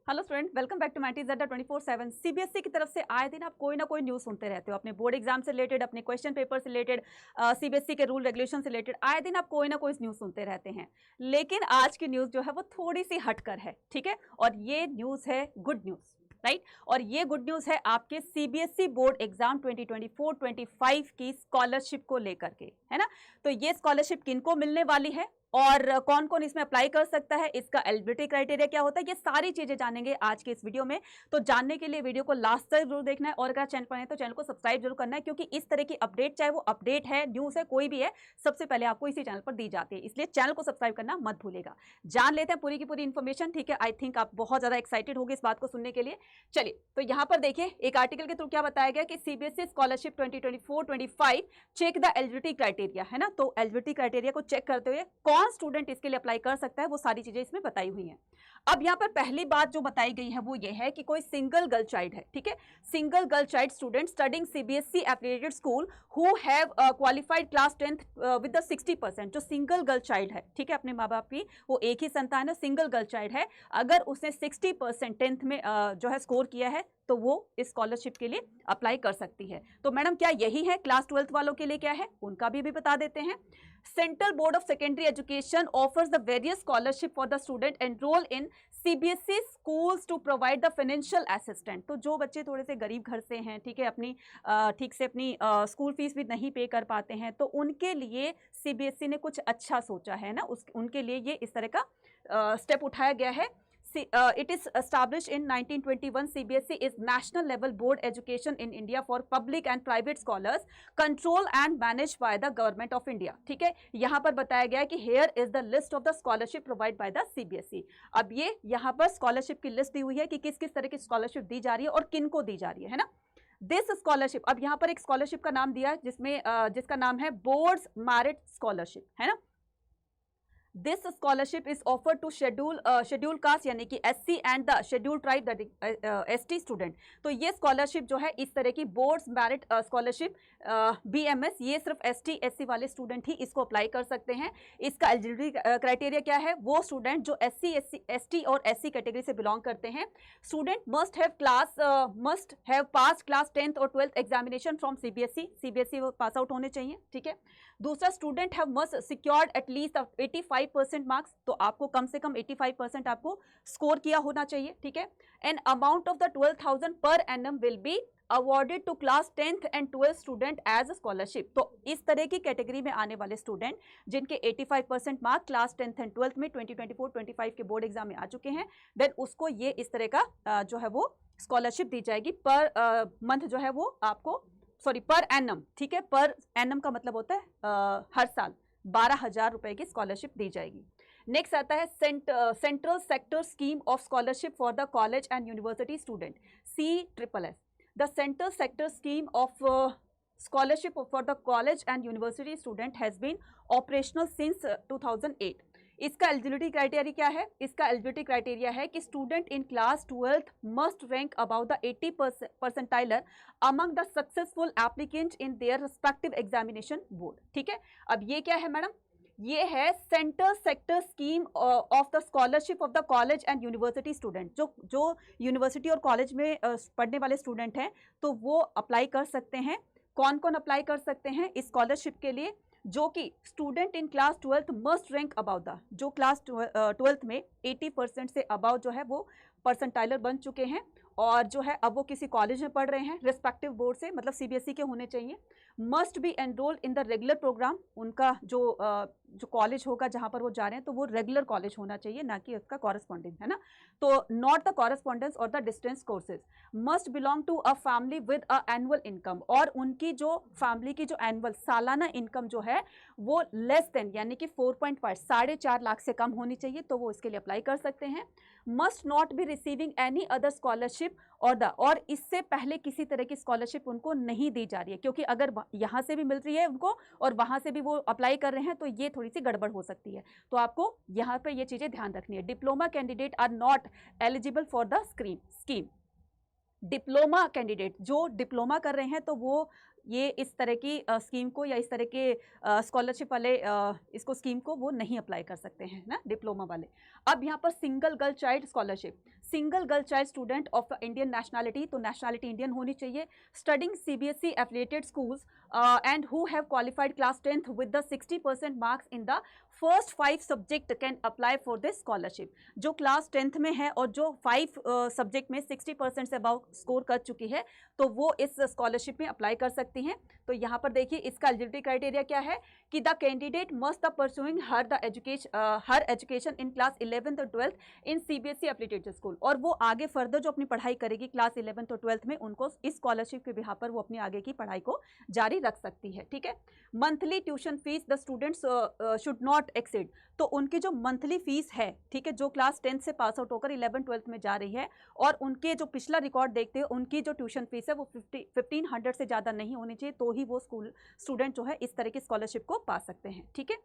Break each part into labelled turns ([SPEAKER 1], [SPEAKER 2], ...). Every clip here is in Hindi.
[SPEAKER 1] Hello student, welcome back to मैटीज़ेड 24/7। सीबीएसई की तरफ से आए दिन आप कोई ना कोई न्यूज़ सुनते रहते हो, अपने बोर्ड एग्जाम से रिलेटेड, अपने क्वेश्चन पेपर से रिलेटेड, सीबीएसई के रूल रेगुलेशन से रिलेटेड आए दिन आप कोई ना कोई न्यूज़ सुनते रहते हैं। लेकिन आज की न्यूज़ जो है वो थोड़ी सी हटकर है, ठीक है। और ये न्यूज़ है गुड न्यूज़, राइट। और ये गुड न्यूज़ है आपके सीबीएसई बोर्ड एग्जाम 2024-25 की स्कॉलरशिप को लेकर के, है ना। तो ये स्कॉलरशिप किनको मिलने वाली है और कौन कौन इसमें अप्लाई कर सकता है, इसका एलिजिबिलिटी क्राइटेरिया क्या होता है, ये सारी चीजें जानेंगे आज के इस वीडियो में। तो जानने के लिए वीडियो को लास्ट तक जरूर देखना है और अगर चैनल पर है तो चैनल को सब्सक्राइब जरूर करना है, क्योंकि इस तरह की अपडेट, चाहे वो अपडेट है, न्यूज़ है, कोई भी है, सबसे पहले आपको इसी चैनल पर दी जाती है। इसलिए चैनल को सब्सक्राइब करना मत भूलेगा। जान लेते हैं पूरी की पूरी इन्फॉर्मेशन, ठीक है। आई थिंक आप बहुत ज्यादा एक्साइटेड होंगे इस बात को सुनने के लिए। चलिए, तो यहाँ पर देखिए एक आर्टिकल के थ्रू क्या बताया गया कि CBSE scholarship 2024-25 check the eligibility criteria, है ना। तो एलिजिबिलिटी क्राइटेरिया को चेक करते हुए कौन स्टूडेंट इसके लिए अप्लाई कर सकता है, वो सारी चीजें इसमें बताई हुई हैं। अब यहाँ पर पहली बात जो बताई गई है वो ये है कि कोई सिंगल गर्ल चाइल्ड है, ठीक है। Single girl child student studying CBSE affiliated school who have qualified class 10th with the 60%, जो सिंगल गर्ल चाइल्ड है, ठीक है, अपने माँ बाप की वो एक ही संतान है, सिंगल गर्ल चाइल्ड है, अगर उसने 60% 10th में जो है स्कोर किया है तो वो इस स्कॉलरशिप के लिए अप्लाई कर सकती है। तो मैडम क्या यही है क्लास 12th वालों के लिए क्या है, उनका भी बता देते हैं। Central board of secondary education offers the various scholarship for the student enrol in CBSE schools to provide the financial assistant. तो जो बच्चे थोड़े से गरीब घर से हैं, ठीक है, अपनी ठीक से अपनी स्कूल फीस भी नहीं पे कर पाते हैं, तो उनके लिए सीबीएसई ने कुछ अच्छा सोचा है ना, उनके लिए ये इस तरह का स्टेप उठाया गया है। It is established in 1921. CBSE is national level board education in India for public and private scholars, control and managed by the government of India. ठीक है, यहाँ पर बताया गया है कि here is the list of the scholarship provided by the CBSE. अब ये यहाँ पर स्कॉलरशिप की लिस्ट दी हुई है कि किस किस तरह की स्कॉलरशिप दी जा रही है और किन को दी जा रही है ना। दिस स्कॉलरशिप, अब यहाँ पर एक स्कॉलरशिप का नाम दिया है जिसमें जिसका नाम है बोर्ड्स मेरिट स्कॉलरशिप, है ना। This scholarship is offer to schedule caste यानी कि SC and the schedule tribe ST student. तो ये स्कॉलरशिप जो है इस तरह की बोर्ड्स मेरिट स्कॉलरशिप बीएमएस, ये सिर्फ एसटी एससी वाले स्टूडेंट ही इसको अप्लाई कर सकते हैं। इसका एलिजिबिलिटी क्राइटेरिया क्या है, वो स्टूडेंट जो एसटी और एससी कैटेगरी से बिलोंग करते हैं। Student must have pass class 10th और 12th examination from CBSE pass out होने चाहिए, ठीक है। दूसरा, student have must secured at least 85% marks, तो आपको कम से कम 85% आपको स्कोर किया होना चाहिए, ठीक है। An amount of the 12,000 per annum will be awarded to class 10th and 12th student as scholarship. तो इस तरह की कैटेगरी में आने वाले स्टूडेंट जिनके 85% mark class 10th and 12th में 2024-25 के बोर्ड एग्जाम में आ चुके हैं, देन उसको ये इस तरह का जो है वो स्कॉलरशिप दी जाएगी पर मंथ, जो है वो आपको पर एनम, ठीक है। पर एनम का मतलब होता है हर साल 12,000 रुपए की स्कॉलरशिप दी जाएगी। नेक्स्ट आता है central sector scheme of scholarship for the college and university student, CSSS। The central sector scheme of scholarship for the college and university student has been operational since 2008. इसका एलिजिबिलिटी क्राइटेरिया क्या है, इसका एलिजिबिलिटी क्राइटेरिया है कि student in class 12th must rank about the 80 percentile among the successful applicant in their respective examination board, ठीक है। अब ये क्या है मैडम, ये है centre sector scheme of the scholarship of the college and university student. जो यूनिवर्सिटी और कॉलेज में पढ़ने वाले स्टूडेंट हैं तो वो अप्लाई कर सकते हैं। कौन कौन अप्लाई कर सकते हैं इस स्कॉलरशिप के लिए, जो कि student in class 12th must rank about the, जो क्लास 12th में 80% से अबाउट जो है वो परसेंटाइलर बन चुके हैं और जो है अब वो किसी कॉलेज में पढ़ रहे हैं रिस्पेक्टिव बोर्ड से, मतलब सीबीएसई के होने चाहिए। Must be enrolled in the regular programme, उनका जो कॉलेज होगा जहां पर वो जा रहे हैं तो वो रेगुलर कॉलेज होना चाहिए, ना कि उसका कॉरेस्पॉन्डिंग, है ना। तो not the correspondence or the distance courses. Must belong to a family with a annual income, और उनकी जो फैमिली की जो एनुअल सालाना इनकम जो है वो लेस देन यानी कि 4.5 4.5 लाख से कम होनी चाहिए, तो वो इसके लिए अप्लाई कर सकते हैं। Must not be receiving any other scholarship और इससे पहले किसी तरह की स्कॉलरशिप उनको नहीं दी जा रही है, क्योंकि अगर यहाँ से भी मिल रही है उनको और वहाँ से भी वो अप्लाई कर रहे हैं तो ये थोड़ी सी गड़बड़ हो सकती है। तो आपको यहाँ पर ये चीज़ें ध्यान रखनी है। Diploma candidate are not eligible for the scheme. Diploma candidate जो डिप्लोमा कर रहे हैं तो वो ये इस तरह की स्कीम को या इस तरह के स्कॉलरशिप वाले इसको स्कीम को वो नहीं अप्लाई कर सकते हैं ना, डिप्लोमा वाले। अब यहाँ पर single girl child scholarship, single girl child student of Indian nationality, तो नेशनैलिटी इंडियन होनी चाहिए, studying CBSE affiliated schools and who have qualified class 10th with the 60% marks in the first 5 subject can apply for this scholarship. जो क्लास 10th में है और जो 5 सब्जेक्ट में 60% से अबाउ स्कोर कर चुकी है तो वो इस स्कॉलरशिप में अप्लाई कर सकती हैं। तो यहाँ पर देखिए इसका एलिजिबिलिटी क्राइटेरिया क्या है कि the candidate must the pursuing her education in class 11th और 12th इन सीबीएसई एफिलिएटेड स्कूल, और वो आगे फर्दर जो अपनी पढ़ाई करेगी क्लास 11th और 12th में उनको इस स्कॉलरशिप के बिहाफ पर वो अपनी आगे की पढ़ाई को जारी रख सकती है। ठीक है, monthly tuition fees the students should not exceed, तो उनकी जो मंथली फीस है, ठीक है, जो क्लास 10th से पास आउट होकर 11th 12th में जा रही है और उनके जो पिछला रिकॉर्ड देखते हैं उनकी जो ट्यूशन फीस है वो 1500 से ज़्यादा नहीं होनी चाहिए, तो ही वो स्टूडेंट जो है इस तरह की स्कॉलरशिप को पा सकते हैं। ठीक है,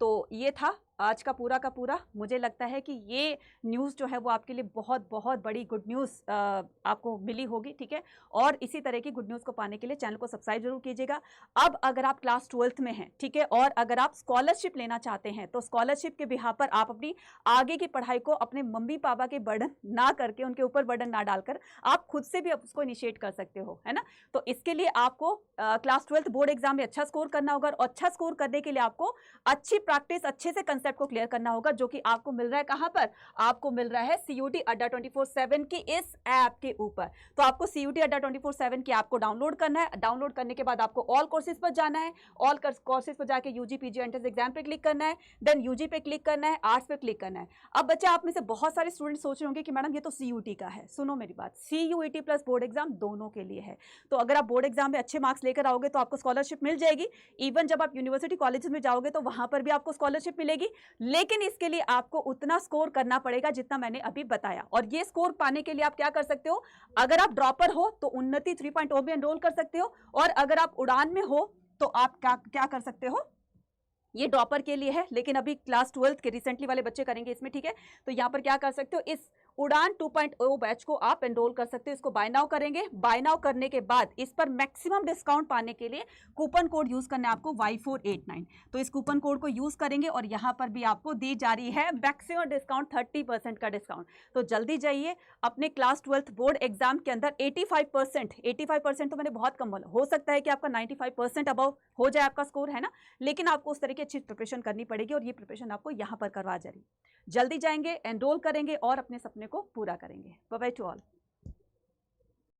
[SPEAKER 1] तो ये था आज का पूरा। मुझे लगता है कि ये न्यूज़ जो है वो आपके लिए बहुत बहुत बड़ी गुड न्यूज़ आपको मिली होगी। ठीक है, और इसी तरह की गुड न्यूज़ को पाने के लिए चैनल को सब्सक्राइब जरूर कीजिएगा। अब अगर आप क्लास 12th में हैं, ठीक है, और अगर आप स्कॉलरशिप लेना चाहते हैं तो स्कॉलरशिप के बिहाफ पर आप अपनी आगे की पढ़ाई को अपने मम्मी पापा के बर्डन ना करके, उनके ऊपर बर्डन ना डालकर आप खुद से भी उसको इनिशिएट कर सकते हो, है ना। तो इसके लिए आपको क्लास 12th बोर्ड एग्जाम में अच्छा स्कोर करना होगा, और अच्छा स्कोर करने के लिए आपको अच्छी प्रैक्टिस, अच्छे से कंसेप्ट को क्लियर करना होगा, जो कि आपको मिल रहा है कहां पर, आपको मिल रहा है CUET अड्डा 24/7 की इस ऐप के ऊपर। तो आपको CUET अड्डा 24/7 की ऐप को डाउनलोड करना है। डाउनलोड करने के बाद आपको ऑल कोर्सेज पर जाना है, ऑल कोर्सेज पर जाके UG PG एंट्रेंस एग्जाम पे क्लिक करना है, देन UG पे क्लिक करना है, आर्ट्स पे क्लिक करना है। अब बच्चे आप में से बहुत सारे स्टूडेंट सोच रहे होंगे कि मैडम ये तो CUET का है। सुनो मेरी बात, CUET प्लस बोर्ड एग्जाम दोनों के लिए है। तो अगर आप बोर्ड एग्जाम में अच्छे मार्क्स लेकर आओगे तो आपको स्कॉलरशिप मिल जाएगी। इवन जब आप यूनिवर्सिटी कॉलेज में जाओगे तो वहां पर भी आपको स्कॉलरशिप मिलेगी, लेकिन इसके लिए आपको उतना स्कोर करना पड़ेगा जितना मैंने अभी बताया। और ये स्कोर पाने के लिए आप क्या कर सकते हो, अगर आप ड्रॉपर हो तो उन्नति 3.0 में एनरोल कर सकते हो, और अगर आप उड़ान में हो तो आप क्या कर सकते हो, ये ड्रॉपर के लिए है, लेकिन अभी क्लास 12th के रिसेंटली वाले बच्चे करेंगे इसमें। ठीक है, तो यहाँ पर क्या कर सकते हो, इस उड़ान 2.0 बैच को आप एनरोल कर सकते हो। इसको बाय नाउ करेंगे, बाय नाउ करने के बाद इस पर मैक्सिमम डिस्काउंट पाने के लिए कूपन कोड यूज करना है आपको Y489। तो इस कूपन कोड को यूज करेंगे और यहाँ पर भी आपको दी जा रही है मैक्सिमम डिस्काउंट, 30% का डिस्काउंट। तो जल्दी जाइए, अपने क्लास 12th बोर्ड एग्जाम के अंदर 85% तो मैंने बहुत कम बोला, हो सकता है कि आपका 95% अबव हो जाए आपका स्कोर, है ना, लेकिन आपको उस तरह की अच्छी प्रिपरेशन करनी पड़ेगी, और ये प्रिपरेशन आपको यहाँ पर करवा जा रही। जल्दी जाएंगे, एनरोल करेंगे और अपने सपने को पूरा करेंगे। Bye bye to all.